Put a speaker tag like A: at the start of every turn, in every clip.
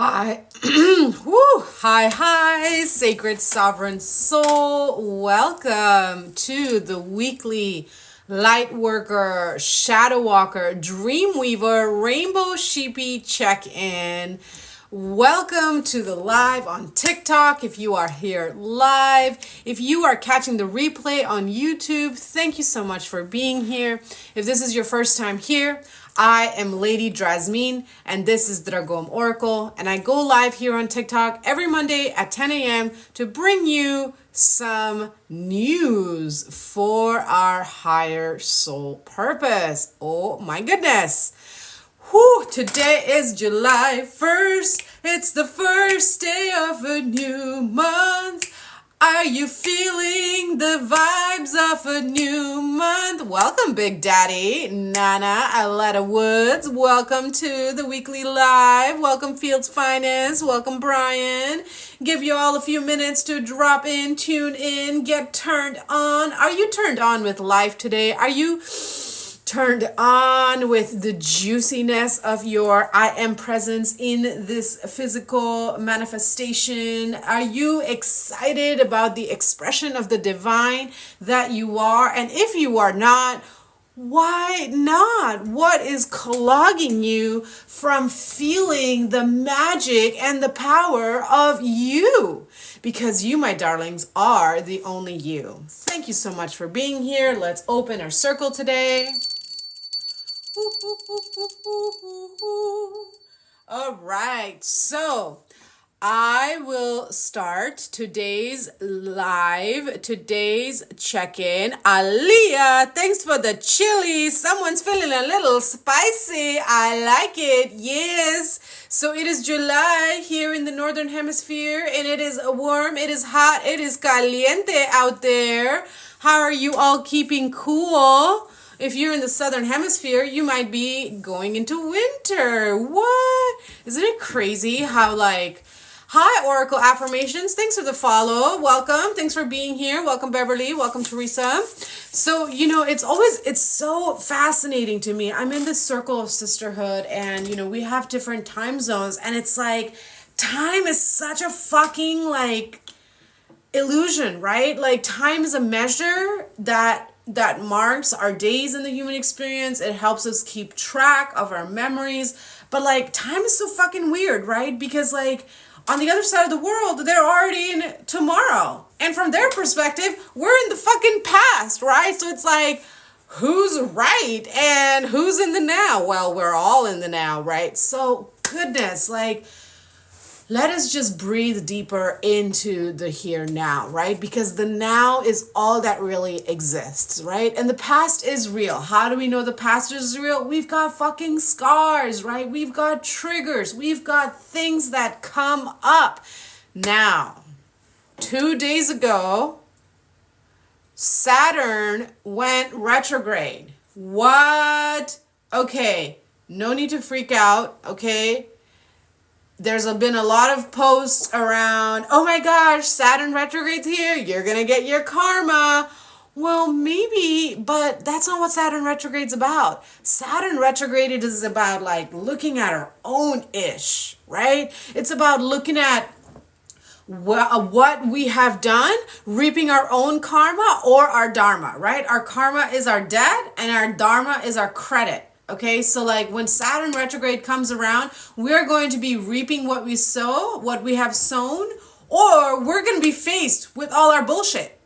A: Hi, Woo. Hi, sacred sovereign soul. Welcome to the weekly light worker, shadow walker, dream weaver, rainbow sheepy check-in. Welcome to the live on TikTok. If you are here live, if you are catching the replay on YouTube, thank you so much for being here. If this is your first time here, I am Lady Drasmin, and this is the Dragom Oracle, and I go live here on TikTok every Monday at 10 a.m. to bring you some news for our higher soul purpose. Oh my goodness. Whew, today is July 1st. It's the first day of a new month. Are you feeling the vibes of a new month? Welcome, Big Daddy, Nana, Aletta Woods. Welcome to the weekly live. Welcome, Fields Finest. Welcome, Brian. Give you all a few minutes to drop in, tune in, get turned on. Are you turned on with life today? Are you turned on with the juiciness of your I am presence in this physical manifestation? Are you excited about the expression of the divine that you are? And if you are not, why not? What is clogging you from feeling the magic and the power of you? Because you, my darlings, are the only you. Thank you so much for being here. Let's open our circle today. All right, so I will start today's live, today's check-in. Aliyah, thanks for the chili. Someone's feeling a little spicy. I like it. Yes. So it is July here in the Northern Hemisphere, and it is warm, it is hot, it is caliente out there. How are you all keeping cool? If you're in the Southern Hemisphere, you might be going into winter. What? Isn't it crazy how hi, Oracle Affirmations. Thanks for the follow. Welcome. Thanks for being here. Welcome, Beverly. Welcome, Teresa. So, it's so fascinating to me. I'm in this circle of sisterhood and, we have different time zones, and it's like time is such a fucking illusion, right? Like time is a measure that marks our days in the human experience. It helps us keep track of our memories. But time is so fucking weird, right? Because on the other side of the world, they're already in tomorrow. And from their perspective, we're in the fucking past, right? So it's who's right and who's in the now? Well, we're all in the now, right? So goodness, let us just breathe deeper into the here now, right? Because the now is all that really exists, right? And the past is real. How do we know the past is real? We've got fucking scars, right? We've got triggers. We've got things that come up. Now, 2 days ago, Saturn went retrograde. What? Okay, no need to freak out, okay? There's been a lot of posts around, oh my gosh, Saturn retrograde's here, you're going to get your karma. Well, maybe, but that's not what Saturn retrograde's about. Saturn retrograde is about looking at our own ish, right? It's about looking at what we have done, reaping our own karma or our dharma, right? Our karma is our debt and our dharma is our credit. Okay, so when Saturn retrograde comes around, we're going to be reaping what we sow, what we have sown, or we're going to be faced with all our bullshit.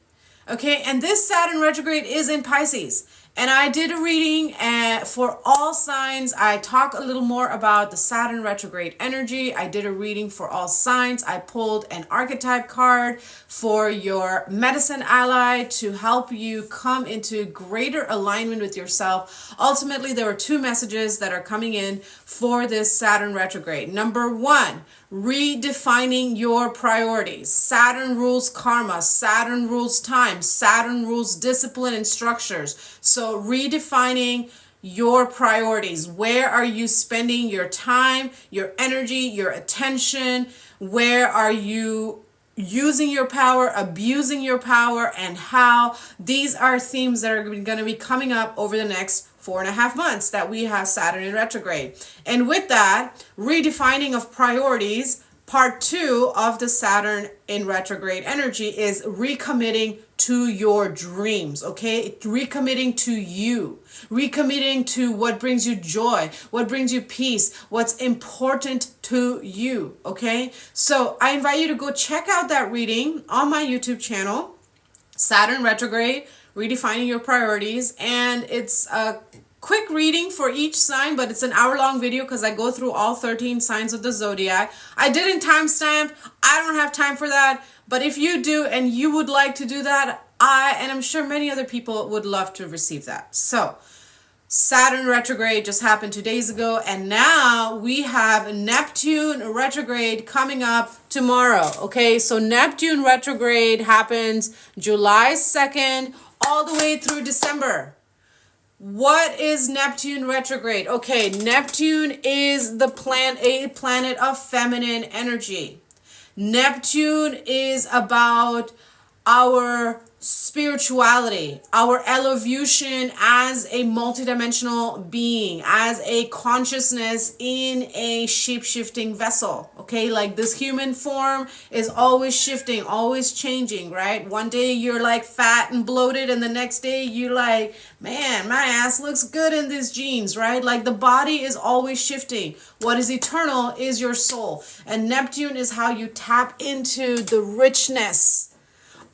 A: Okay, and this Saturn retrograde is in Pisces. And I did a reading for all signs. I talk a little more about the Saturn retrograde energy. I did a reading for all signs. I pulled an archetype card for your medicine ally to help you come into greater alignment with yourself. Ultimately, there are 2 messages that are coming in for this Saturn retrograde. Number 1, redefining your priorities. Saturn rules karma, Saturn rules time, Saturn rules discipline and structures. So redefining your priorities. Where are you spending your time, your energy, your attention? Where are you using your power, abusing your power, and how these are themes that are going to be coming up over the next 4.5 months that we have Saturn in retrograde. And with that, redefining of priorities, part 2 of the Saturn in retrograde energy is recommitting to your dreams, okay? Recommitting to you, recommitting to what brings you joy, what brings you peace, what's important to you, okay? So I invite you to go check out that reading on my YouTube channel, Saturn retrograde, redefining your priorities. And it's a quick reading for each sign, but it's an hour-long video because I go through all 13 signs of the zodiac. I didn't timestamp. I don't have time for that. But if you do and you would like to do that, and I'm sure many other people would love to receive that. So Saturn retrograde just happened 2 days ago, and now we have Neptune retrograde coming up tomorrow. Okay, so Neptune retrograde happens July 2nd all the way through December. What is Neptune retrograde? Okay, Neptune is a planet of feminine energy. Neptune is about our spirituality, our evolution as a multidimensional being, as a consciousness in a shape-shifting vessel. Okay, like this human form is always shifting, always changing, right? One day you're like fat and bloated, and the next day you're like, man, my ass looks good in these jeans, right? Like the body is always shifting. What is eternal is your soul. And Neptune is how you tap into the richness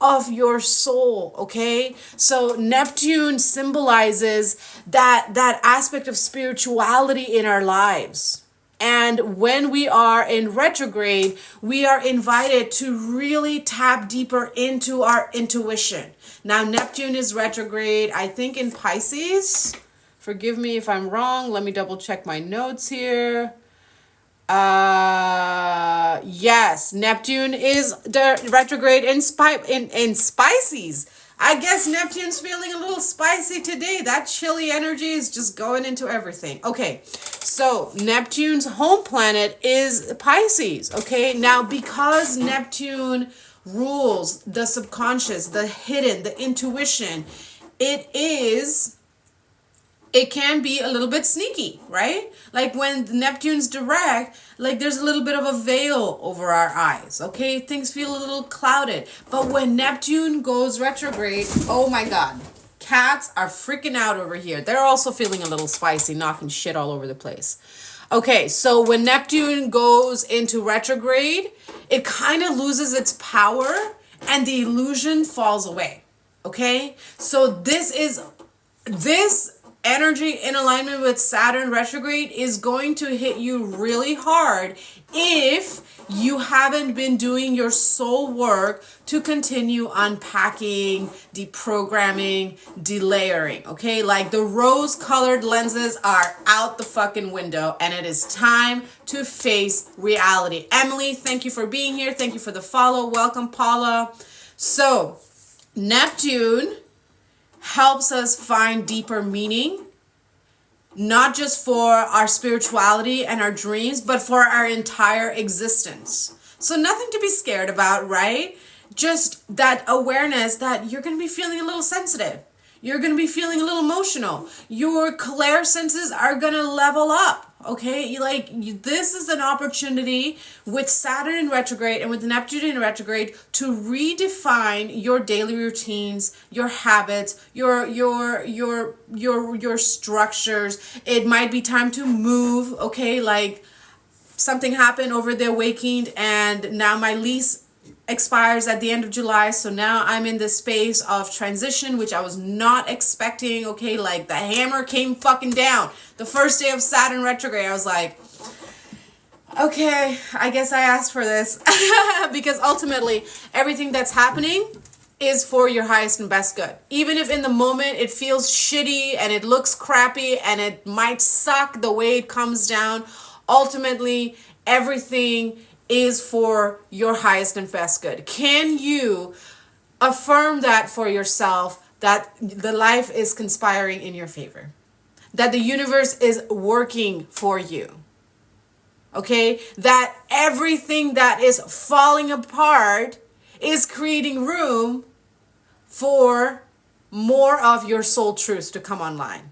A: of your soul, okay? So Neptune symbolizes that aspect of spirituality in our lives. And when we are in retrograde, we are invited to really tap deeper into our intuition. Now, Neptune is retrograde, I think, in Pisces. Forgive me if I'm wrong. Let me double check my notes here. Yes, Neptune is the retrograde in Pisces. I guess Neptune's feeling a little spicy today. That chilly energy is just going into everything. Okay, so Neptune's home planet is Pisces. Okay, now because Neptune rules the subconscious, the hidden, the intuition, it can be a little bit sneaky, right? Like when Neptune's direct, like there's a little bit of a veil over our eyes, okay? Things feel a little clouded. But when Neptune goes retrograde, oh my God, cats are freaking out over here. They're also feeling a little spicy, knocking shit all over the place. Okay, so when Neptune goes into retrograde, it kind of loses its power and the illusion falls away, okay? So this energy in alignment with Saturn retrograde is going to hit you really hard if you haven't been doing your soul work to continue unpacking, deprogramming, delayering, okay? Like the rose-colored lenses are out the fucking window and it is time to face reality. Emily, thank you for being here. Thank you for the follow. Welcome, Paula. So, Neptune helps us find deeper meaning, not just for our spirituality and our dreams, but for our entire existence. So nothing to be scared about, right? Just that awareness that you're going to be feeling a little sensitive. You're going to be feeling a little emotional. Your clairsenses are going to level up. Okay, this is an opportunity with Saturn in retrograde and with Neptune in retrograde to redefine your daily routines, your habits, your structures. It might be time to move. Okay, like something happened over the weekend, and now my lease expires at the end of July, so now I'm in this space of transition, which I was not expecting. Okay, like the hammer came fucking down the first day of Saturn retrograde. I was like, okay, I guess I asked for this because ultimately everything that's happening is for your highest and best good. Even if in the moment it feels shitty and it looks crappy and it might suck the way it comes down, ultimately everything is for your highest and best good. Can you affirm that for yourself, that the life is conspiring in your favor, that the universe is working for you? Okay, that everything that is falling apart is creating room for more of your soul truths to come online.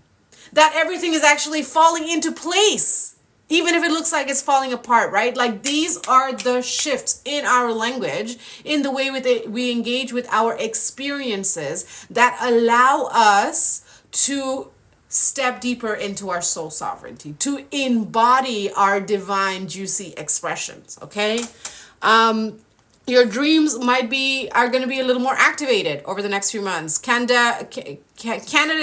A: That everything is actually falling into place, even if it looks like it's falling apart, right? Like these are the shifts in our language, in the way we engage with our experiences that allow us to step deeper into our soul sovereignty, to embody our divine, juicy expressions, okay? Your dreams are going to be a little more activated over the next few months. Canada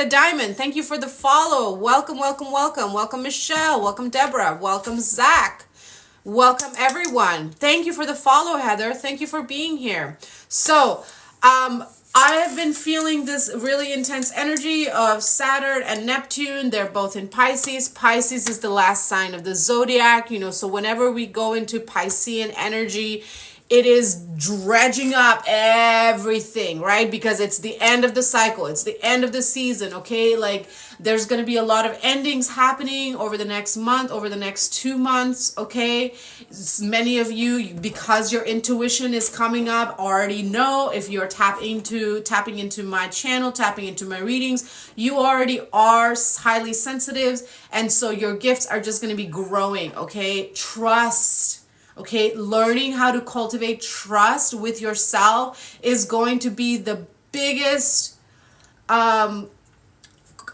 A: Diamond, thank you for the follow. Welcome, welcome, welcome. Welcome, Michelle. Welcome, Deborah. Welcome, Zach. Welcome, everyone. Thank you for the follow, Heather. Thank you for being here. So, I have been feeling this really intense energy of Saturn and Neptune. They're both in Pisces. Pisces is the last sign of the zodiac, so whenever we go into Piscean energy, it is dredging up everything, right? Because it's the end of the cycle. It's the end of the season, okay? Like there's going to be a lot of endings happening over the next month, over the next 2 months, okay? Many of you, because your intuition is coming up, already know. If you're tapping into my channel, tapping into my readings, you already are highly sensitive. And so your gifts are just going to be growing, okay? Trust. Okay, learning how to cultivate trust with yourself is going to be the biggest, I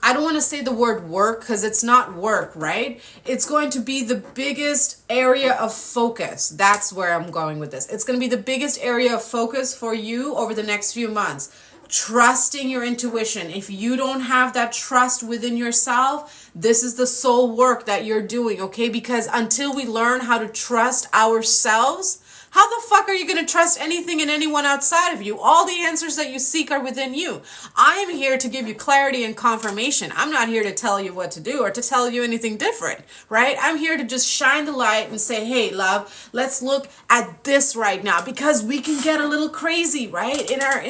A: don't want to say the word work because it's not work, right? It's going to be the biggest area of focus. That's where I'm going with this. It's going to be the biggest area of focus for you over the next few months. Trusting your intuition. If you don't have that trust within yourself, this is the soul work that you're doing, okay? Because until we learn how to trust ourselves, how the fuck are you going to trust anything and anyone outside of you? All the answers that you seek are within you. I am here to give you clarity and confirmation. I'm not here to tell you what to do or to tell you anything different, right? I'm here to just shine the light and say, hey, love, let's look at this right now, because we can get a little crazy, right? In our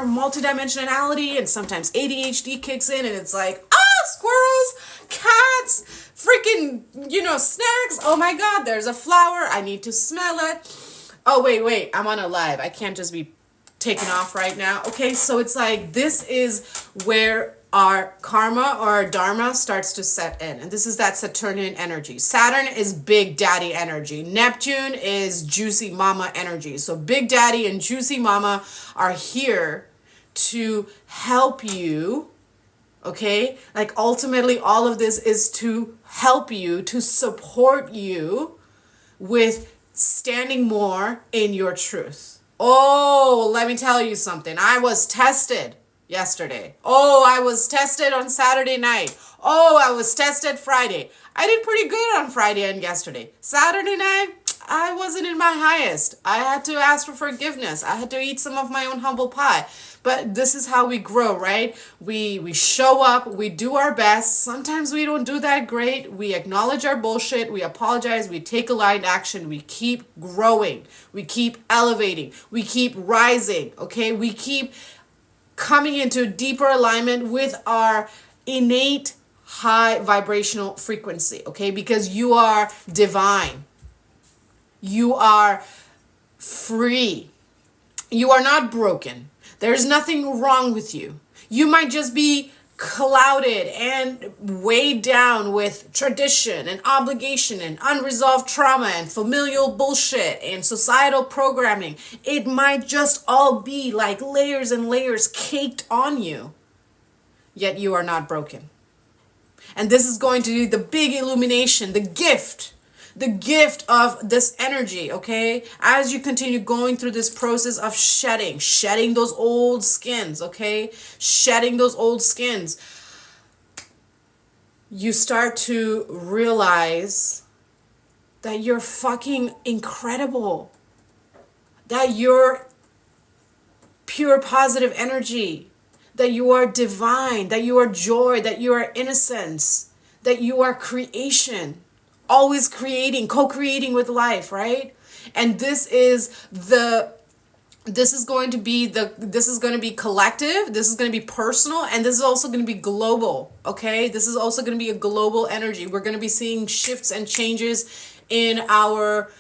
A: multidimensionality, and sometimes ADHD kicks in and it's like, squirrels, cats, freaking, snacks. Oh my God, there's a flower. I need to smell it. Oh, wait, I'm on a live. I can't just be taken off right now. Okay, so it's like, this is where our karma or our dharma starts to set in. And this is that Saturnian energy. Saturn is big daddy energy. Neptune is juicy mama energy. So big daddy and juicy mama are here to help you. Okay, like ultimately all of this is to help you, to support you with standing more in your truth. Oh, let me tell you something. I was tested yesterday. Oh, I was tested on Saturday night. Oh, I was tested Friday. I did pretty good on Friday and yesterday. Saturday night, I wasn't in my highest. I had to ask for forgiveness. I had to eat some of my own humble pie. But this is how we grow, right? We show up, we do our best. Sometimes we don't do that great. We acknowledge our bullshit, we apologize, we take aligned action, we keep growing, we keep elevating, we keep rising, okay? We keep coming into deeper alignment with our innate high vibrational frequency, okay? Because you are divine. You are free. You are not broken. There's nothing wrong with you. You might just be clouded and weighed down with tradition and obligation and unresolved trauma and familial bullshit and societal programming. It might just all be like layers and layers caked on you. Yet you are not broken. And this is going to be the big illumination, the gift of this energy, okay? As you continue going through this process of shedding those old skins, okay? Shedding those old skins, you start to realize that you're fucking incredible, that you're pure positive energy, that you are divine, that you are joy, that you are innocence, that you are creation. Always creating, co-creating with life, right? And this is going to be collective, this is going to be personal, and this is also going to be global, okay? This is also going to be a global energy. We're going to be seeing shifts and changes in our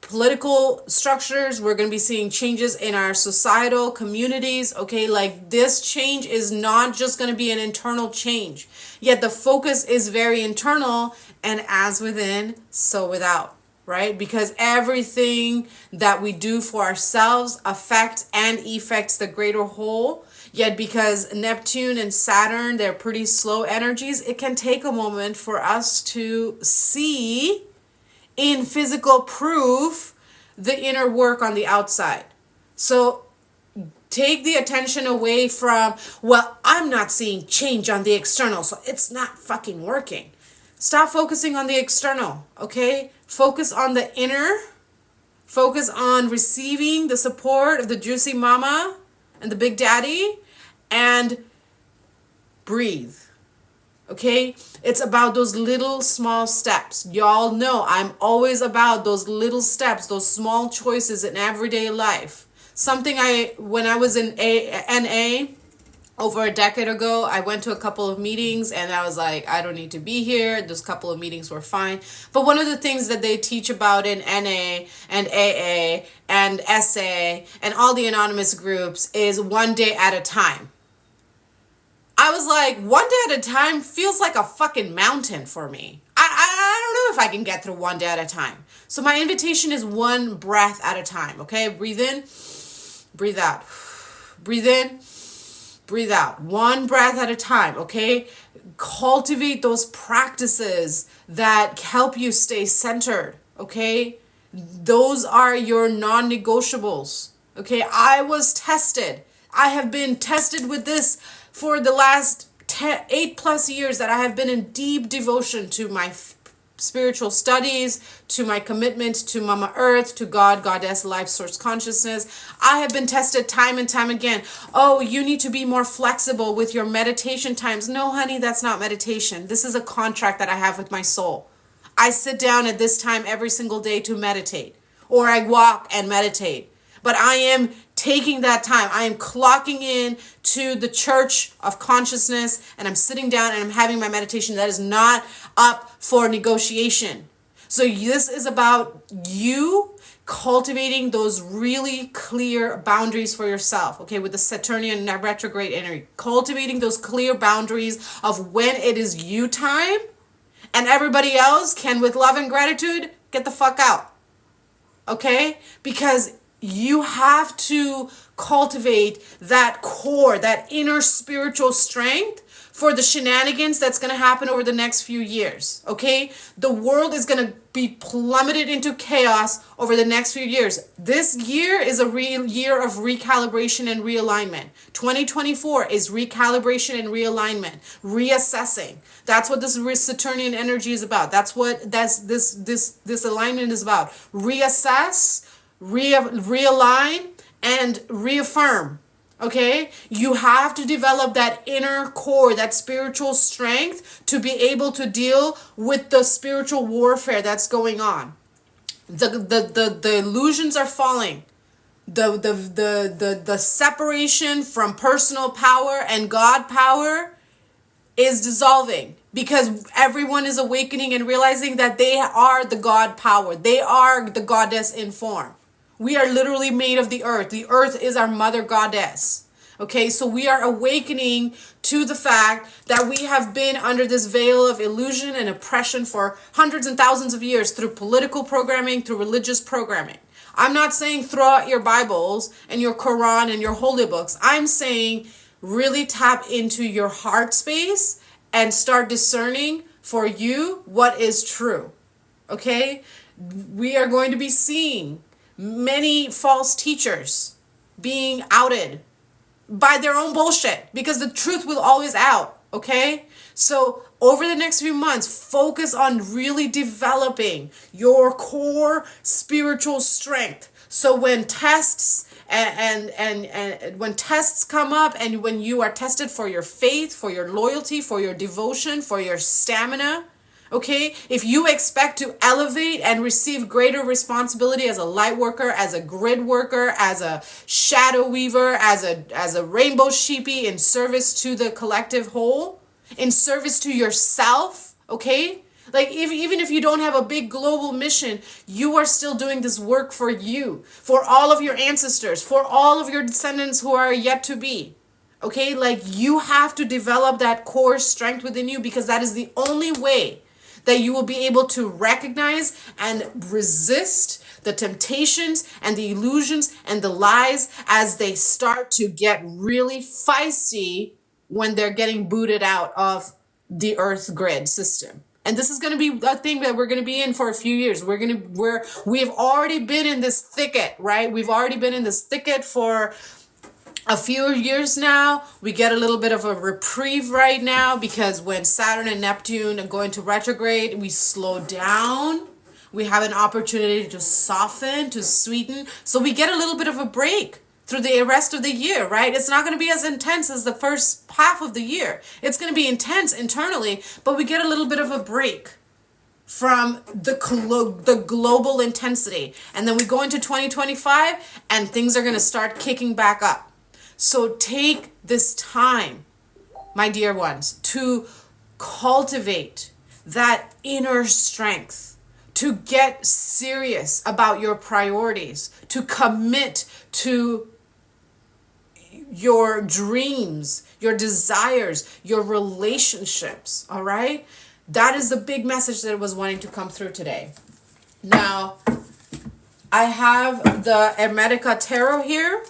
A: political structures. We're going to be seeing changes in our societal communities. Okay, like this change is not just going to be an internal change, yet the focus is very internal, and as within, so without. Right? Because everything that we do for ourselves affects and effects the greater whole. Yet because Neptune and Saturn, they're pretty slow energies, it can take a moment for us to see in physical proof the inner work on the outside. So take the attention away from, well, I'm not seeing change on the external, so it's not fucking working. Stop focusing on the external, okay? Focus on the inner. Focus on receiving the support of the juicy mama and the big daddy, and breathe. Okay? It's about those little small steps. Y'all know I'm always about those little steps, those small choices in everyday life. Something when I was in NA over a decade ago, I went to a couple of meetings and I was like, I don't need to be here. Those couple of meetings were fine. But one of the things that they teach about in NA and AA and SA and all the anonymous groups is one day at a time. I was like, one day at a time feels like a fucking mountain for me. I don't know if I can get through one day at a time. So my invitation is one breath at a time, okay? Breathe in, breathe out. Breathe in, breathe out. One breath at a time, okay? Cultivate those practices that help you stay centered, okay? Those are your non-negotiables, okay? I was tested. I have been tested with this for the last 8+ years that I have been in deep devotion to my spiritual studies, to my commitment to Mama Earth, to God, Goddess, Life Source Consciousness. I have been tested time and time again. Oh, you need to be more flexible with your meditation times. No, honey, that's not meditation. This is a contract that I have with my soul. I sit down at this time every single day to meditate, or I walk and meditate. But I am taking that time. I am clocking in to the church of consciousness, and I'm sitting down and I'm having my meditation. That is not up for negotiation. So this is about you cultivating those really clear boundaries for yourself, okay, with the Saturnian retrograde energy. Cultivating those clear boundaries of when it is you time, and everybody else can, with love and gratitude, get the fuck out, okay? Because you have to cultivate that core, that inner spiritual strength for the shenanigans that's going to happen over the next few years, okay? The world is going to be plummeted into chaos over the next few years. This year is a real year of recalibration and realignment. 2024 is recalibration and realignment, reassessing. That's what this Saturnian energy is about. That's what this alignment is about. Reassess, realign, and reaffirm. Okay, you have to develop that inner core, that spiritual strength to be able to deal with the spiritual warfare that's going on. The illusions are falling. The separation from personal power and God power is dissolving, because everyone is awakening and realizing that they are the God power. They are the goddess in form. We are literally made of the earth. The earth is our mother goddess. Okay, so we are awakening to the fact that we have been under this veil of illusion and oppression for hundreds and thousands of years through political programming, through religious programming. I'm not saying throw out your Bibles and your Quran and your holy books. I'm saying really tap into your heart space and start discerning for you what is true. Okay, we are going to be seeing many false teachers being outed by their own bullshit, because the truth will always out, okay? So over the next few months, focus on really developing your core spiritual strength. So when tests and when tests come up, and when you are tested for your faith, for your loyalty, for your devotion, for your stamina, okay, if you expect to elevate and receive greater responsibility as a light worker, as a grid worker, as a shadow weaver, as a rainbow sheepy in service to the collective whole, in service to yourself, okay, Like even if you don't have a big global mission, you are still doing this work for you, for all of your ancestors, for all of your descendants who are yet to be. Okay, like you have to develop that core strength within you, because that is the only way that you will be able to recognize and resist the temptations and the illusions and the lies as they start to get really feisty when they're getting booted out of the earth grid system. And this is going to be a thing that we're going to be in for a few years. We've already been in this thicket, right? We've already been in this thicket for a few years now. We get a little bit of a reprieve right now, because when Saturn and Neptune are going to retrograde, we slow down. We have an opportunity to soften, to sweeten. So we get a little bit of a break through the rest of the year, right? It's not going to be as intense as the first half of the year. It's going to be intense internally, but we get a little bit of a break from the global intensity. And then we go into 2025 and things are going to start kicking back up. So take this time, my dear ones, to cultivate that inner strength, to get serious about your priorities, to commit to your dreams, your desires, your relationships, all right? That is the big message that I was wanting to come through today. Now, I have the Hermetica Tarot here.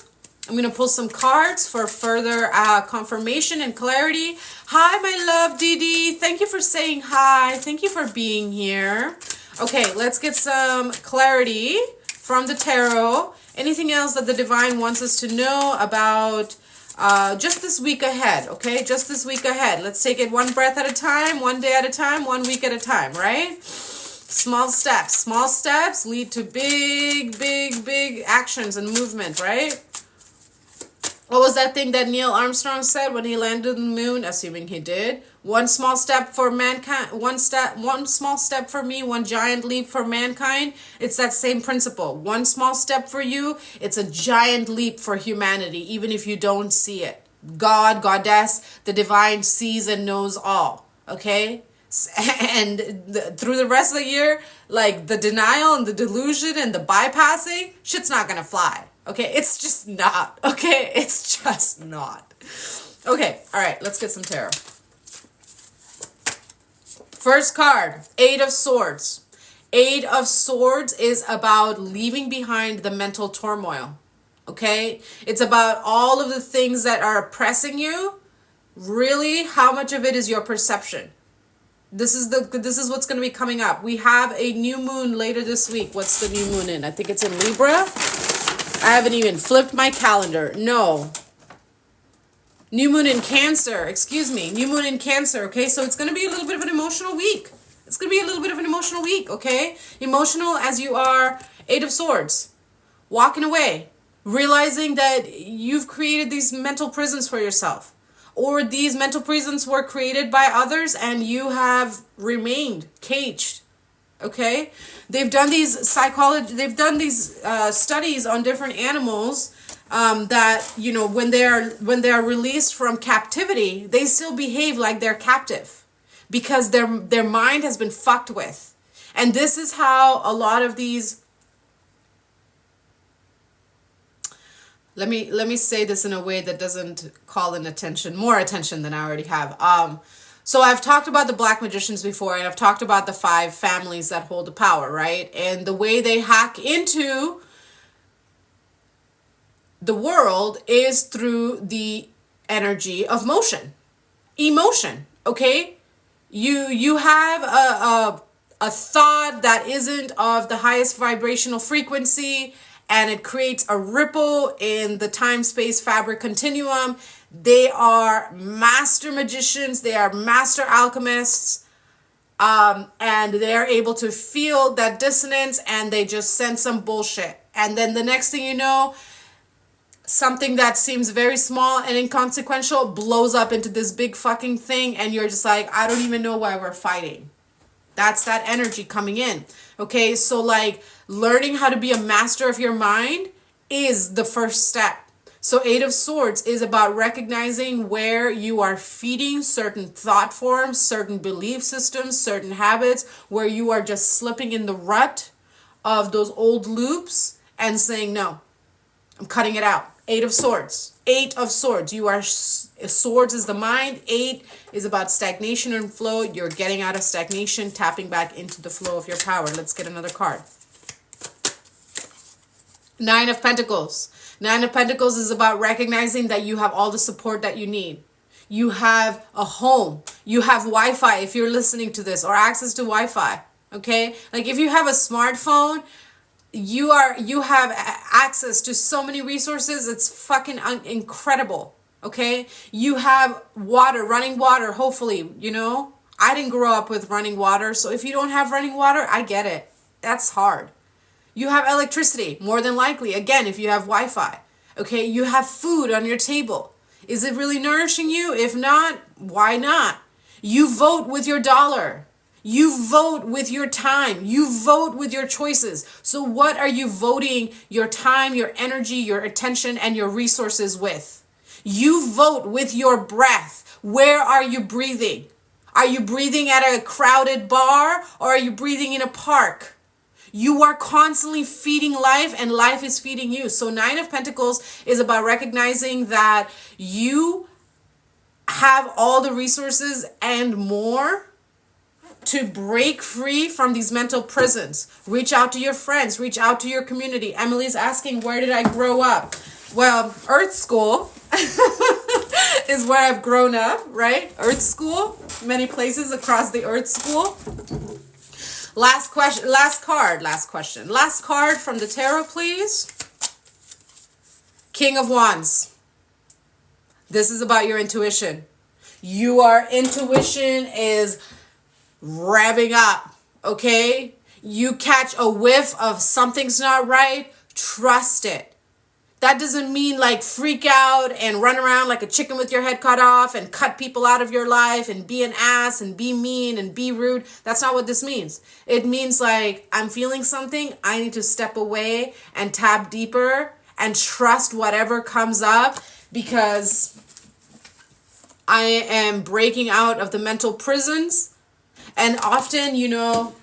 A: I'm going to pull some cards for further confirmation and clarity. Hi, my love, Didi. Thank you for saying hi. Thank you for being here. Okay, let's get some clarity from the tarot. Anything else that the divine wants us to know about just this week ahead, okay? Just this week ahead. Let's take it one breath at a time, one day at a time, 1 week at a time, right? Small steps lead to big actions and movement, right? What was that thing that Neil Armstrong said when he landed on the moon? Assuming he did. One small step for mankind, one small step for me, one giant leap for mankind. It's that same principle. One small step for you, it's a giant leap for humanity, even if you don't see it. God, Goddess, the divine sees and knows all, okay? And through the rest of the year, like the denial and the delusion and the bypassing, shit's not gonna fly. Okay, it's just not. Okay, it's just not. Okay, all right, let's get some tarot. First card, Eight of Swords. Eight of Swords is about leaving behind the mental turmoil. Okay, it's about all of the things that are oppressing you. Really, how much of it is your perception? This is what's going to be coming up. We have a new moon later this week. What's the new moon in? I think it's in Libra. I haven't even flipped my calendar. No. New moon in Cancer. Excuse me. New moon in Cancer. Okay, so it's going to be a little bit of an emotional week. It's going to be a little bit of an emotional week, okay? Emotional as you are. Eight of Swords. Walking away. Realizing that you've created these mental prisons for yourself. Or these mental prisons were created by others and you have remained caged. Okay, they've done these studies on different animals that, you know, when they are released from captivity, they still behave like they're captive because their mind has been fucked with. And this is how a lot of these, let me say this in a way that doesn't call in more attention than I already have. So I've talked about the black magicians before, and I've talked about the 5 families that hold the power, right? And the way they hack into the world is through the energy of motion, emotion, okay? You have a thought that isn't of the highest vibrational frequency, and it creates a ripple in the time-space fabric continuum. They are master magicians. They are master alchemists. And they're able to feel that dissonance, and they just send some bullshit. And then the next thing you know, something that seems very small and inconsequential blows up into this big fucking thing, and you're just like, I don't even know why we're fighting. That's that energy coming in. Okay, so like learning how to be a master of your mind is the first step So Eight of Swords is about recognizing where you are feeding certain thought forms, certain belief systems, certain habits, where you are just slipping in the rut of those old loops and saying, no, I'm cutting it out. Eight of Swords. Eight of Swords. You are, swords is the mind. Eight is about stagnation and flow. You're getting out of stagnation, tapping back into the flow of your power. Let's get another card. Nine of Pentacles. Nine of Pentacles is about recognizing that you have all the support that you need. You have a home. You have Wi-Fi if you're listening to this, or access to Wi-Fi. Okay? Like if you have a smartphone, you have access to so many resources. It's fucking incredible. Okay? You have water, running water, hopefully, you know. I didn't grow up with running water, so if you don't have running water, I get it. That's hard. You have electricity, more than likely, again, if you have Wi-Fi. Okay, you have food on your table. Is it really nourishing you? If not, why not? You vote with your dollar. You vote with your time. You vote with your choices. So what are you voting your time, your energy, your attention, and your resources with? You vote with your breath. Where are you breathing? Are you breathing at a crowded bar, or are you breathing in a park? You are constantly feeding life, and life is feeding you. So Nine of Pentacles is about recognizing that you have all the resources and more to break free from these mental prisons. Reach out to your friends. Reach out to your community. Emily's asking, where did I grow up? Well, Earth School is where I've grown up, right? Earth School, many places across the Earth School. Last question, last card from the tarot, please. King of Wands. This is about your intuition. Your intuition is revving up, okay? You catch a whiff of something's not right, trust it. That doesn't mean like freak out and run around like a chicken with your head cut off and cut people out of your life and be an ass and be mean and be rude. That's not what this means. It means like, I'm feeling something. I need to step away and tap deeper and trust whatever comes up, because I am breaking out of the mental prisons. And often, you know,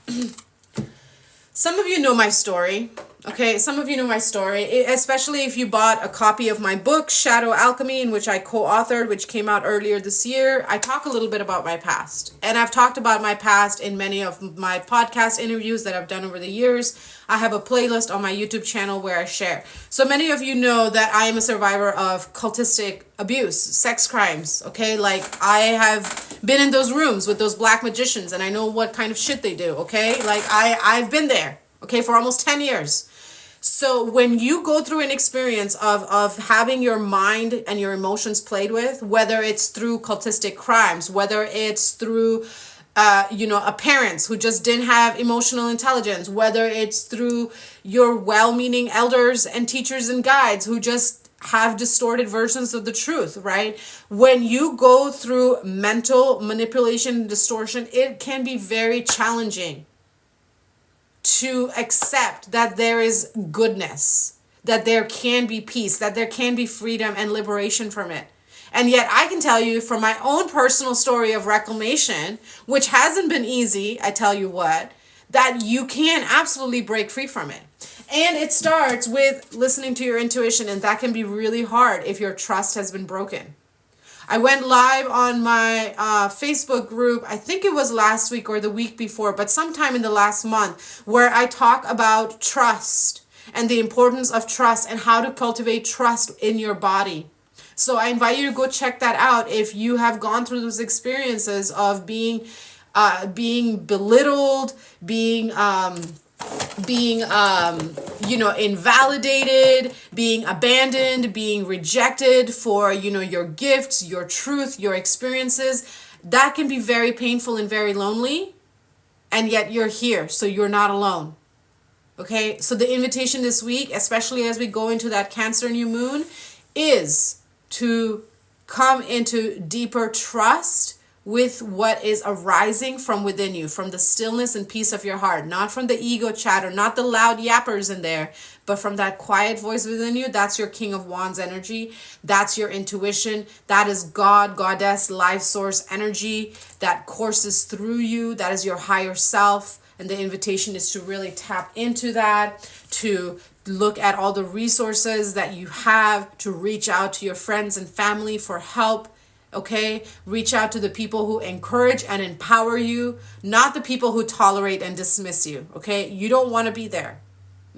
A: some of you know my story. Okay, some of you know my story, especially if you bought a copy of my book, Shadow Alchemy, in which I co-authored, which came out earlier this year. I talk a little bit about my past. And I've talked about my past in many of my podcast interviews that I've done over the years. I have a playlist on my YouTube channel where I share. So many of you know that I am a survivor of cultistic abuse, sex crimes, okay? Like, I have been in those rooms with those black magicians, and I know what kind of shit they do, okay? Like, I've been there, okay, for almost 10 years. So when you go through an experience of having your mind and your emotions played with, whether it's through cultistic crimes, whether it's through, parents who just didn't have emotional intelligence, whether it's through your well-meaning elders and teachers and guides who just have distorted versions of the truth, right? When you go through mental manipulation and distortion, it can be very challenging to accept that there is goodness, that there can be peace, that there can be freedom and liberation from it. And yet I can tell you from my own personal story of reclamation, which hasn't been easy, I tell you what, that you can absolutely break free from it. And it starts with listening to your intuition, and that can be really hard if your trust has been broken. I went live on my Facebook group, I think it was last week or the week before, but sometime in the last month, where I talk about trust and the importance of trust and how to cultivate trust in your body. So I invite you to go check that out if you have gone through those experiences of being belittled, being invalidated, being abandoned, being rejected for, your gifts, your truth, your experiences. That can be very painful and very lonely. And yet you're here, so you're not alone. Okay, so the invitation this week, especially as we go into that Cancer new moon, is to come into deeper trust with what is arising from within you, from the stillness and peace of your heart, not from the ego chatter, not the loud yappers in there, but from that quiet voice within you. That's your King of Wands energy. That's your intuition. That is God, Goddess, life source energy that courses through you. That is your higher self. And the invitation is to really tap into that, to look at all the resources that you have, to reach out to your friends and family for help. Okay, reach out to the people who encourage and empower you, not the people who tolerate and dismiss you. Okay, you don't want to be there.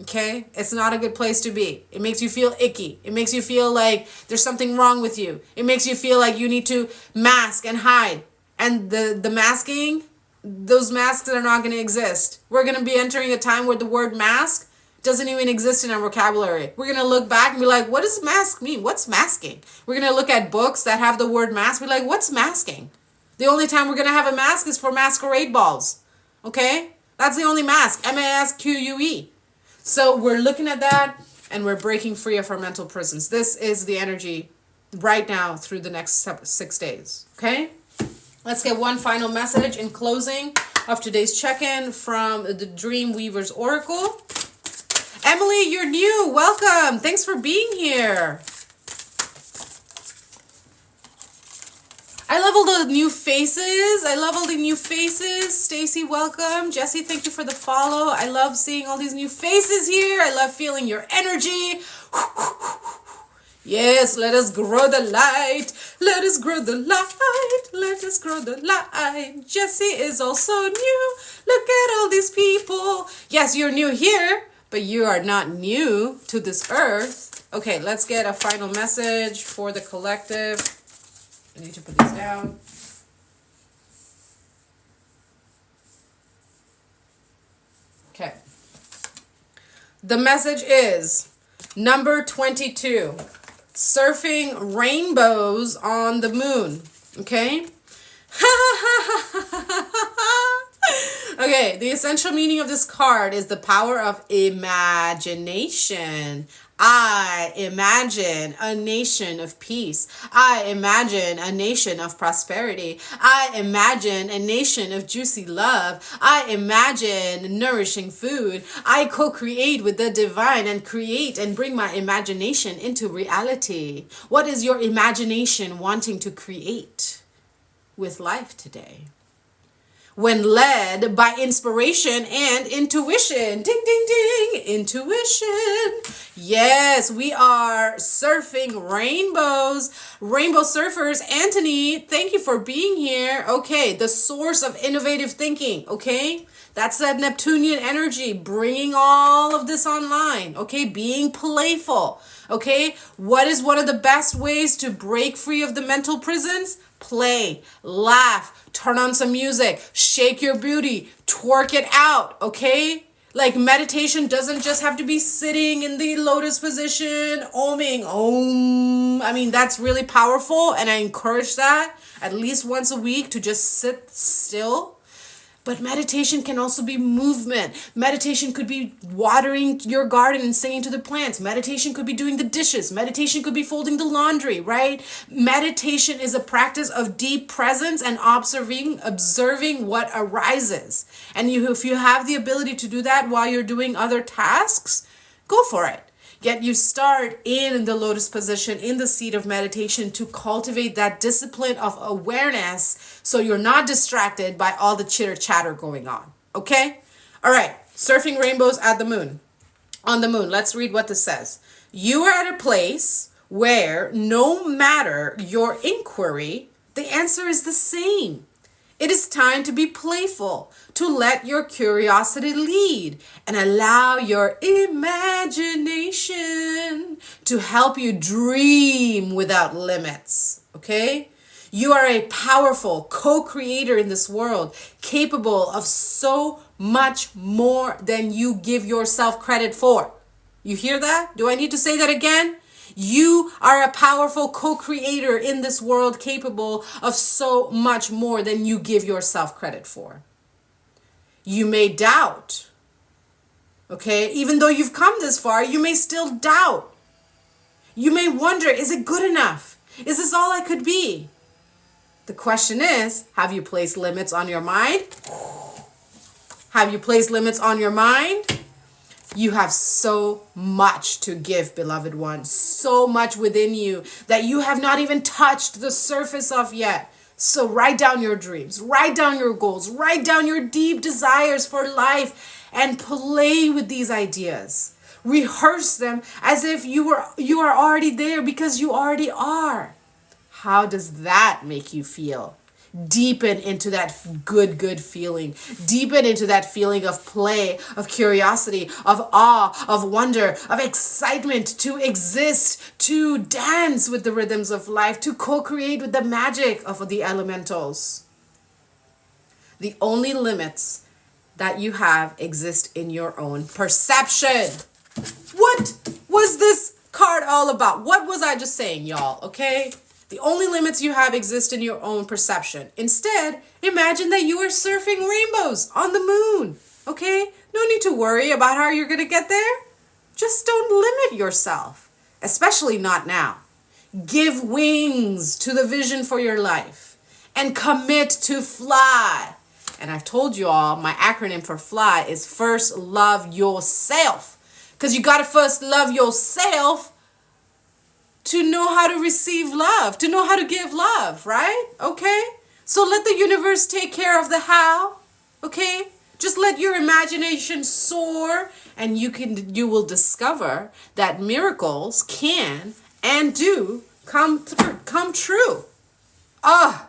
A: Okay, it's not a good place to be. It makes you feel icky. It makes you feel like there's something wrong with you. It makes you feel like you need to mask and hide. And the masking, those masks are not going to exist. We're going to be entering a time where the word mask doesn't even exist in our vocabulary. We're going to look back and be like, what does mask mean? What's masking? We're going to look at books that have the word mask. We're like, what's masking? The only time we're going to have a mask is for masquerade balls. Okay? That's the only mask. M-A-S-Q-U-E. So we're looking at that and we're breaking free of our mental prisons. This is the energy right now through the next 6 days. Okay? Let's get one final message in closing of today's check-in from the Dream Weaver's Oracle. Emily, you're new. Welcome. Thanks for being here. I love all the new faces. I love all the new faces. Stacy, welcome. Jesse, thank you for the follow. I love seeing all these new faces here. I love feeling your energy. Yes, let us grow the light. Let us grow the light. Let us grow the light. Jesse is also new. Look at all these people. Yes, you're new here, but you are not new to this earth. Okay, let's get a final message for the collective. I need to put this down. Okay. The message is number 22. Surfing rainbows on the moon. Okay? Okay, the essential meaning of this card is the power of imagination. I imagine a nation of peace. I imagine a nation of prosperity. I imagine a nation of juicy love. I imagine nourishing food. I co-create with the divine and create and bring my imagination into reality. What is your imagination wanting to create with life today? When led by inspiration and intuition. Ding, ding, ding. Intuition. Yes, we are surfing rainbows. Rainbow surfers. Anthony, thank you for being here. Okay, the source of innovative thinking. Okay, that's that Neptunian energy bringing all of this online. Okay, being playful. Okay, what is one of the best ways to break free of the mental prisons? Play, laugh, turn on some music, shake your booty, twerk it out, okay? Like meditation doesn't just have to be sitting in the lotus position, oming, om. I mean, that's really powerful and I encourage that at least once a week to just sit still. But meditation can also be movement. Meditation could be watering your garden and singing to the plants. Meditation could be doing the dishes. Meditation could be folding the laundry, right? Meditation is a practice of deep presence and observing what arises. And if you have the ability to do that while you're doing other tasks, go for it. Yet you start in the lotus position, in the seat of meditation to cultivate that discipline of awareness so you're not distracted by all the chitter chatter going on. Okay? All right. Surfing rainbows at the moon. On the moon. Let's read what this says. You are at a place where no matter your inquiry, the answer is the same. It is time to be playful, to let your curiosity lead and allow your imagination to help you dream without limits, okay? You are a powerful co-creator in this world, capable of so much more than you give yourself credit for. You hear that? Do I need to say that again? You are a powerful co-creator in this world, capable of so much more than you give yourself credit for. You may doubt, okay? Even though you've come this far, you may still doubt. You may wonder, is it good enough? Is this all I could be? The question is, have you placed limits on your mind? Have you placed limits on your mind? You have so much to give, beloved one. So much within you that you have not even touched the surface of yet. So write down your dreams, write down your goals, write down your deep desires for life, and play with these ideas. Rehearse them as if you are already there, because you already are. How does that make you feel? Deepen into that good feeling. Deepen into that feeling of play, of curiosity, of awe, of wonder, of excitement to exist, to dance with the rhythms of life, to co-create with the magic of the elementals. The only limits that you have exist in your own perception. What was this card all about? What was I just saying, y'all? Okay? The only limits you have exist in your own perception. Instead, imagine that you are surfing rainbows on the moon. Okay? No need to worry about how you're going to get there. Just don't limit yourself, especially not now. Give wings to the vision for your life and commit to fly. And I've told you all, my acronym for fly is first love yourself. Because you got to first love yourself to know how to receive love, to know how to give love, right? Okay? So let the universe take care of the how, okay? Just let your imagination soar, and you will discover that miracles can and do come true. Ah,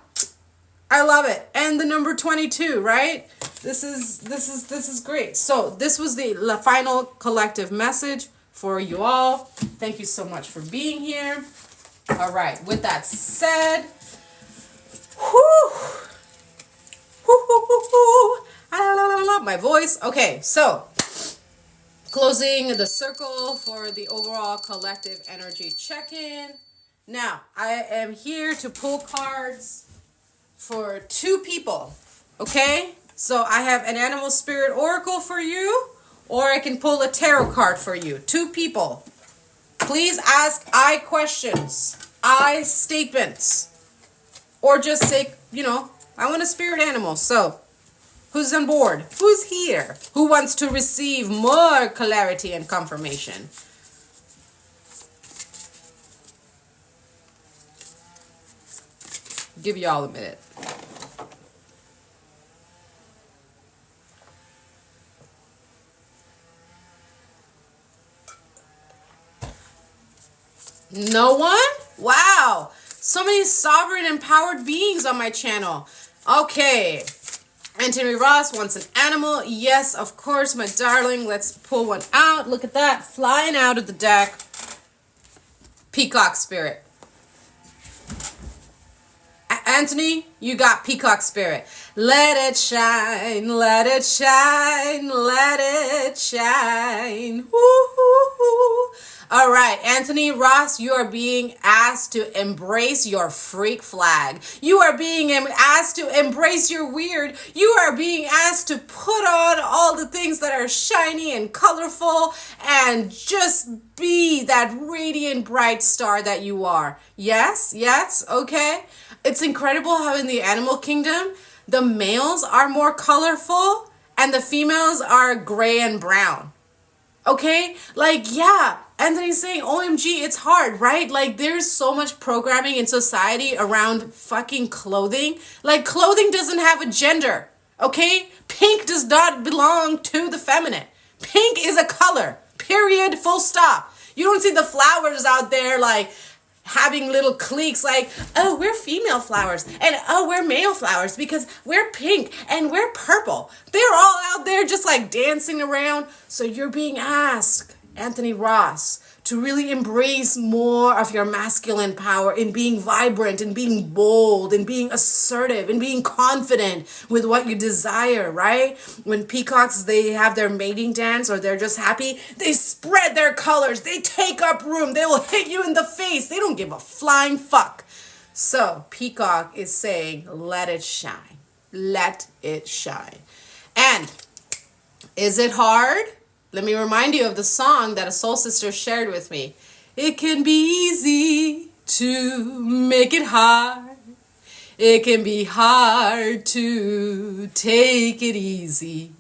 A: I love it. And the number 22, right? This is great. So this was the final collective message for you all. Thank you so much for being here. All right, with that said, my voice. Okay, so closing the circle for the overall collective energy check-in. Now, I am here to pull cards for 2 people, okay? So I have an animal spirit oracle for you, or I can pull a tarot card for you. 2 people. Please ask I questions, I statements, or just say, I want a spirit animal. So, who's on board? Who's here? Who wants to receive more clarity and confirmation? Give y'all a minute. No one? Wow. So many sovereign empowered beings on my channel. Okay. Anthony Ross wants an animal. Yes, of course, my darling. Let's pull one out. Look at that. Flying out of the deck. Peacock spirit. Anthony, you got peacock spirit. Let it shine, let it shine, let it shine. Woo-hoo-hoo. All right, Anthony Ross, you are being asked to embrace your freak flag. You are being asked to embrace your weird. You are being asked to put on all the things that are shiny and colorful and just be that radiant bright star that you are. Yes, okay. It's incredible how in the animal kingdom, the males are more colorful and the females are gray and brown. Okay? Anthony's saying, OMG, it's hard, right? There's so much programming in society around fucking clothing. Clothing doesn't have a gender, okay? Pink does not belong to the feminine. Pink is a color, period, full stop. You don't see the flowers out there, having little cliques oh, we're female flowers and oh, we're male flowers because we're pink and we're purple. They're all out there just dancing around. So you're being asked, Anthony Ross, to really embrace more of your masculine power in being vibrant and being bold and being assertive and being confident with what you desire, right? When peacocks, they have their mating dance or they're just happy, they spread their colors, they take up room, they will hit you in the face. They don't give a flying fuck. So peacock is saying, let it shine. Let it shine. And is it hard? Let me remind you of the song that a soul sister shared with me. It can be easy to make it hard. It can be hard to take it easy.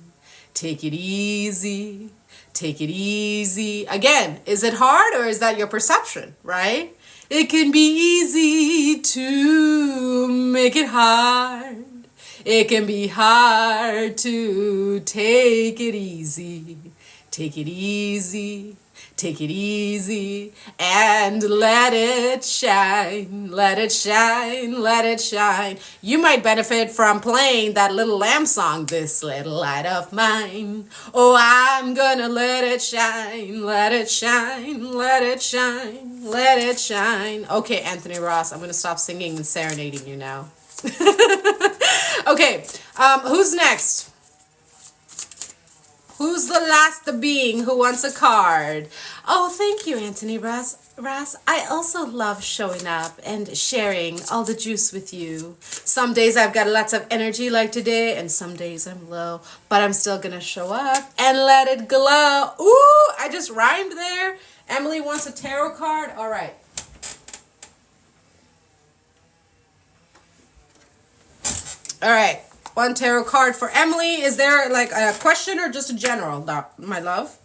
A: Take it easy. Take it easy. Again, is it hard or is that your perception, right? It can be easy to make it hard. It can be hard to take it easy. Take it easy. Take it easy and let it shine, let it shine, let it shine. You might benefit from playing that Little Lamb song, This Little Light of Mine. Oh, I'm gonna let it shine, let it shine, let it shine, let it shine. Okay, Anthony Ross, I'm gonna stop singing and serenading you now. Okay, who's next? Who's the last being who wants a card? Oh, thank you, Anthony Ross. I also love showing up and sharing all the juice with you. Some days I've got lots of energy like today, and some days I'm low, but I'm still going to show up and let it glow. Ooh, I just rhymed there. Emily wants a tarot card. All right. All right. One tarot card for Emily. Is there like a question or just a general, my love?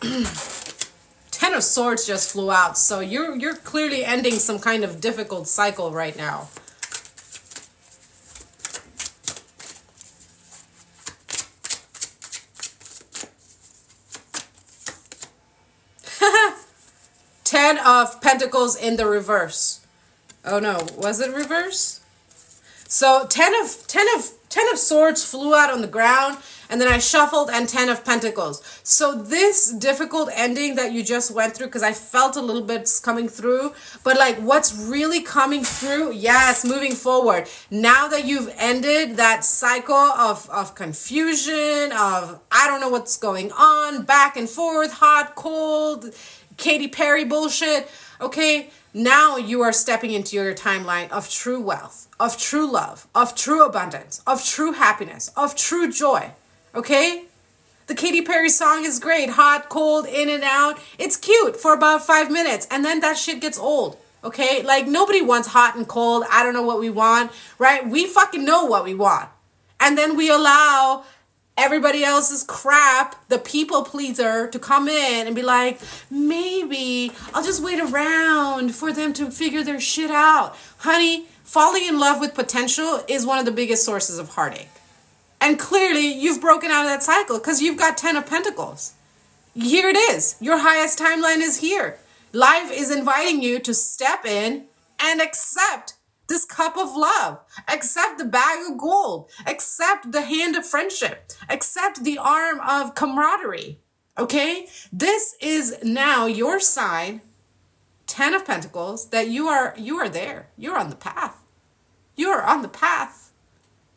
A: 10 of Swords just flew out, so you're clearly ending some kind of difficult cycle right now. Ten of Pentacles in the reverse. Oh no, was it reverse? So 10 of Swords flew out on the ground, and then I shuffled, and 10 of Pentacles. So this difficult ending that you just went through, because I felt a little bit coming through, but like what's really coming through, yes, moving forward. Now that you've ended that cycle of confusion, of I don't know what's going on, back and forth, hot, cold, Katy Perry bullshit, okay? Now you are stepping into your timeline of true wealth, of true love, of true abundance, of true happiness, of true joy, okay? The Katy Perry song is great. Hot, cold, in and out. It's cute for about 5 minutes, and then that shit gets old, okay? Like, nobody wants hot and cold. I don't know what we want, right? We fucking know what we want. And then we allow everybody else's crap, the people pleaser, to come in and be like, maybe I'll just wait around for them to figure their shit out. Honey, falling in love with potential is one of the biggest sources of heartache. And clearly you've broken out of that cycle because you've got 10 of Pentacles. Here it is. Your highest timeline is here. Life is inviting you to step in and accept this cup of love. Accept the bag of gold. Accept the hand of friendship. Accept the arm of camaraderie. Okay? This is now your sign, 10 of Pentacles, that you are there. You're on the path. You are on the path.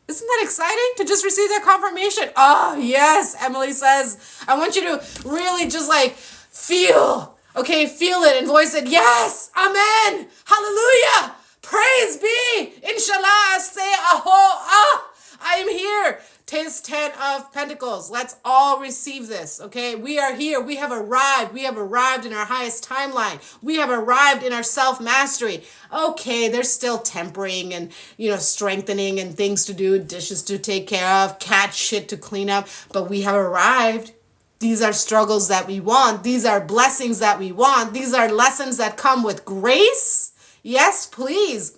A: Isn't that exciting to just receive that confirmation? Oh, yes, Emily says. I want you to really just like feel, okay, feel it and voice it. Yes, amen, hallelujah. Praise be, inshallah, say aho, I am here. Tis 10 of Pentacles. Let's all receive this, okay? We are here. We have arrived. We have arrived in our highest timeline. We have arrived in our self-mastery. Okay, there's still tempering and, strengthening and things to do, dishes to take care of, cat shit to clean up, but we have arrived. These are struggles that we want. These are blessings that we want. These are lessons that come with grace. Yes, please.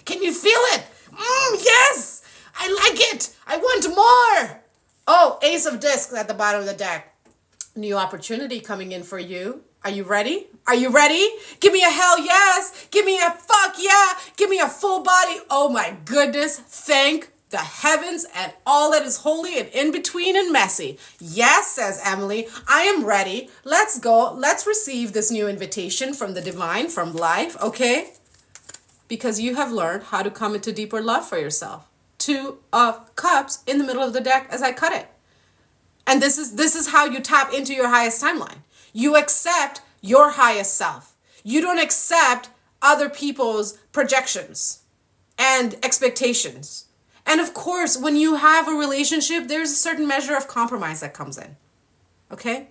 A: Can you feel it? Yes. I like it. I want more. Oh, Ace of Discs at the bottom of the deck. New opportunity coming in for you. Are you ready? Are you ready? Give me a hell yes. Give me a fuck yeah. Give me a full body. Oh my goodness. Thank the heavens and all that is holy and in between and messy. Yes, says Emily. I am ready. Let's go. Let's receive this new invitation from the divine, from life, okay? Because you have learned how to come into deeper love for yourself. 2 of Cups in the middle of the deck as I cut it. And this is how you tap into your highest timeline. You accept your highest self. You don't accept other people's projections and expectations. And of course, when you have a relationship, there's a certain measure of compromise that comes in. Okay?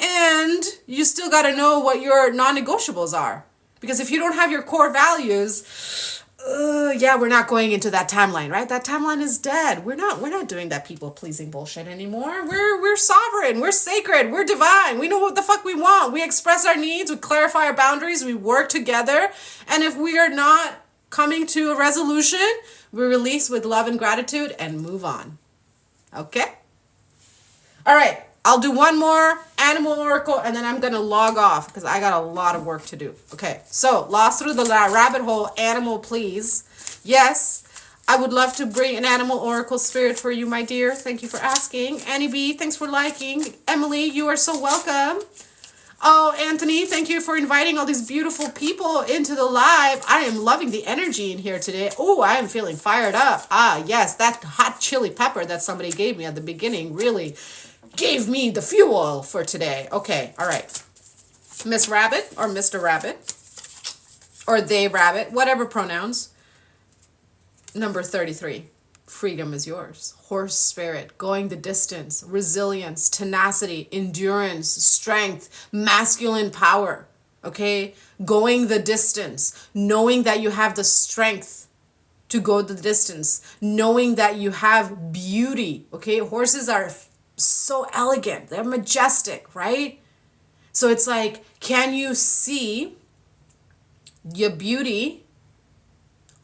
A: And you still got to know what your non-negotiables are. Because if you don't have your core values, yeah, we're not going into that timeline, right? That timeline is dead. We're not doing that people pleasing bullshit anymore. We're sovereign. We're sacred. We're divine. We know what the fuck we want. We express our needs. We clarify our boundaries. We work together. And if we are not coming to a resolution, we release with love and gratitude and move on. Okay? All right. I'll do one more animal oracle and then I'm going to log off because I got a lot of work to do. Okay, so lost through the rabbit hole, animal, please. Yes, I would love to bring an animal oracle spirit for you, my dear. Thank you for asking. Annie B, thanks for liking. Emily, you are so welcome. Oh, Anthony, thank you for inviting all these beautiful people into the live. I am loving the energy in here today. Oh, I am feeling fired up. Ah, yes, that hot chili pepper that somebody gave me at the beginning really gave me the fuel for today. Okay, all right. Miss Rabbit or Mr. Rabbit or they rabbit, whatever pronouns. Number 33. Freedom is yours. Horse spirit, going the distance, resilience, tenacity, endurance, strength, masculine power. Okay? Going the distance, knowing that you have the strength to go the distance, knowing that you have beauty. Okay? Horses are so elegant. They're majestic, right? So it's like, can you see your beauty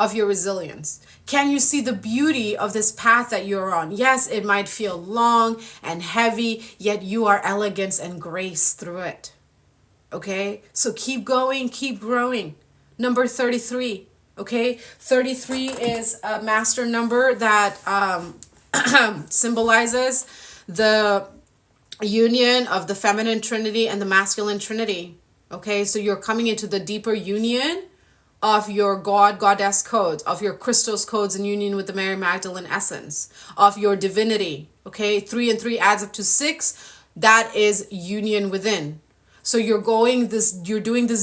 A: of your resilience? Can you see the beauty of this path that you're on? Yes, it might feel long and heavy, yet you are elegance and grace through it. Okay? So keep going, keep growing. Number 33. Okay? 33 is a master number that symbolizes the union of the feminine trinity and the masculine trinity. Okay, so you're coming into the deeper union of your goddess codes, of your Christos codes in union with the Mary Magdalene essence, of your divinity. Okay, 3 and 3 adds up to 6. That is union within. So you're doing this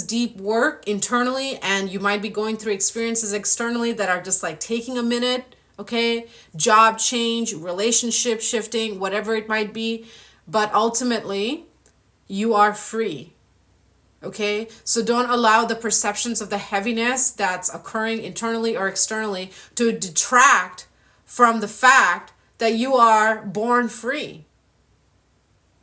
A: deep work internally, and you might be going through experiences externally that are just like taking a minute. Okay, job change, relationship shifting, whatever it might be. But ultimately, you are free. Okay, so don't allow the perceptions of the heaviness that's occurring internally or externally to detract from the fact that you are born free.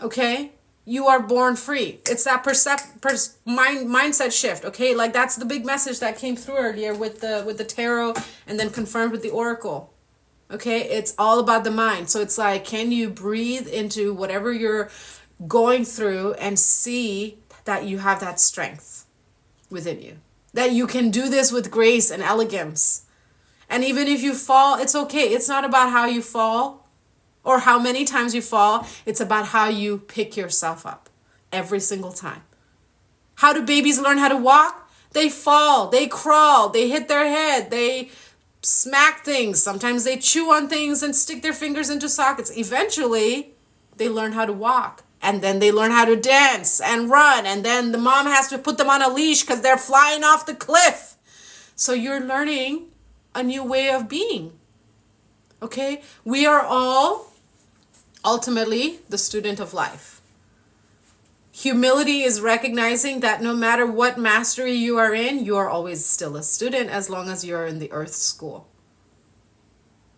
A: Okay, you are born free. It's that mindset shift. Okay, like that's the big message that came through earlier with the tarot and then confirmed with the oracle. Okay, it's all about the mind. So it's like, can you breathe into whatever you're going through and see that you have that strength within you, that you can do this with grace and elegance. And even if you fall, it's okay. It's not about how you fall or how many times you fall. It's about how you pick yourself up every single time. How do babies learn how to walk? They fall, they crawl, they hit their head, they smack things. Sometimes they chew on things and stick their fingers into sockets. Eventually, they learn how to walk. And then they learn how to dance and run. And then the mom has to put them on a leash because they're flying off the cliff. So you're learning a new way of being. Okay? We are all ultimately the student of life. Humility is recognizing that no matter what mastery you are in, you are always still a student as long as you're in the earth school.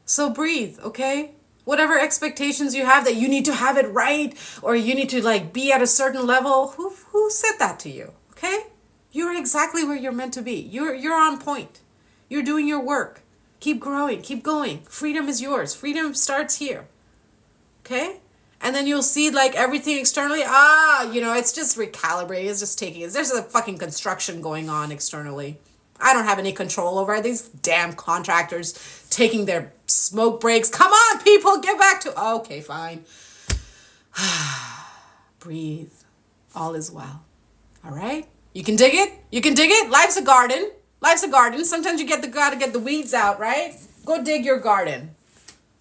A: So breathe, okay? Whatever expectations you have that you need to have it right or you need to like be at a certain level, who said that to you? Okay? You're exactly where you're meant to be. You're on point. You're doing your work. Keep growing, keep going. Freedom is yours. Freedom starts here. Okay? And then you'll see like everything externally, it's just recalibrating. It's just there's a fucking construction going on externally. I don't have any control over it. These damn contractors taking their smoke breaks. Come on, people, get back to... Okay, fine. Breathe. All is well. All right? You can dig it? You can dig it? Life's a garden. Life's a garden. Sometimes you gotta get the weeds out, right? Go dig your garden.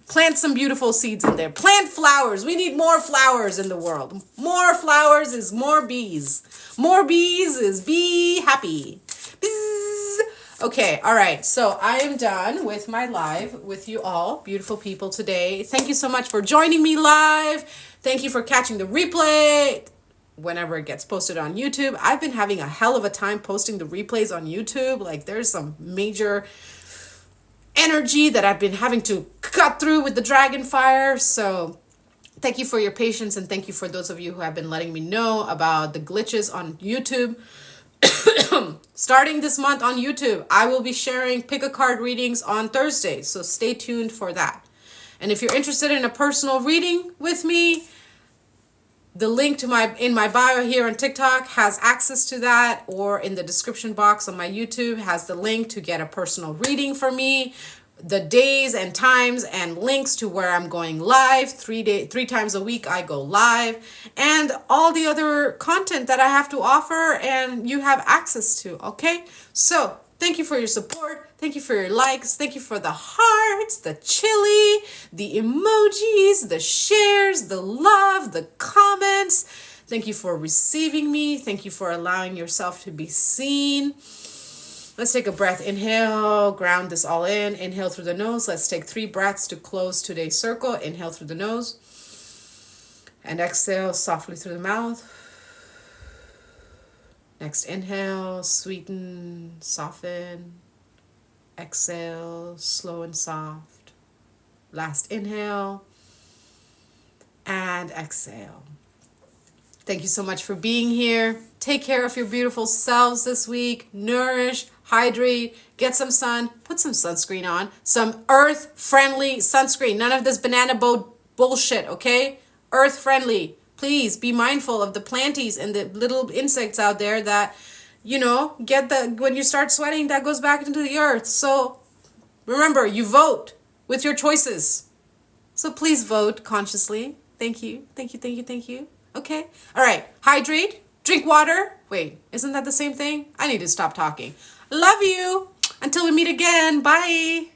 A: Plant some beautiful seeds in there. Plant flowers. We need more flowers in the world. More flowers is more bees. More bees is be happy. Bzz. Okay, all right. So I am done with my live with you all, beautiful people today. Thank you so much for joining me live. Thank you for catching the replay. whenever it gets posted on YouTube. I've been having a hell of a time posting the replays on YouTube. Like, there's some major energy that I've been having to cut through with the dragon fire. So thank you for your patience, and thank you for those of you who have been letting me know about the glitches on YouTube. Starting this month on YouTube, I will be sharing pick a card readings on Thursdays, so stay tuned for that. And if you're interested in a personal reading with me, the link to in my bio here on TikTok has access to that, or in the description box on my YouTube has the link to get a personal reading for me. The days and times and links to where I'm going live. 3 times a week I go live, and all the other content that I have to offer and you have access to. Okay, so thank you for your support. Thank you for your likes. Thank you for the hearts, the chili, the emojis, the shares, the love, the comments. Thank you for receiving me. Thank you for allowing yourself to be seen. Let's take a breath. Inhale, ground this all in. Inhale through the nose. Let's take 3 breaths to close today's circle. Inhale through the nose. And exhale softly through the mouth. Next inhale, sweeten, soften. Exhale, slow and soft. Last inhale. And exhale. Thank you so much for being here. Take care of your beautiful selves this week. Nourish, hydrate, get some sun, put some sunscreen on, some earth-friendly sunscreen. None of this banana boat bullshit, okay? Earth-friendly. Please be mindful of the planties and the little insects out there that, you know, when you start sweating, that goes back into the earth. So remember, you vote with your choices. So please vote consciously. Thank you. Thank you, thank you, thank you. Okay? All right. Hydrate. Drink water. Wait, isn't that the same thing? I need to stop talking. Love you. Until we meet again. Bye.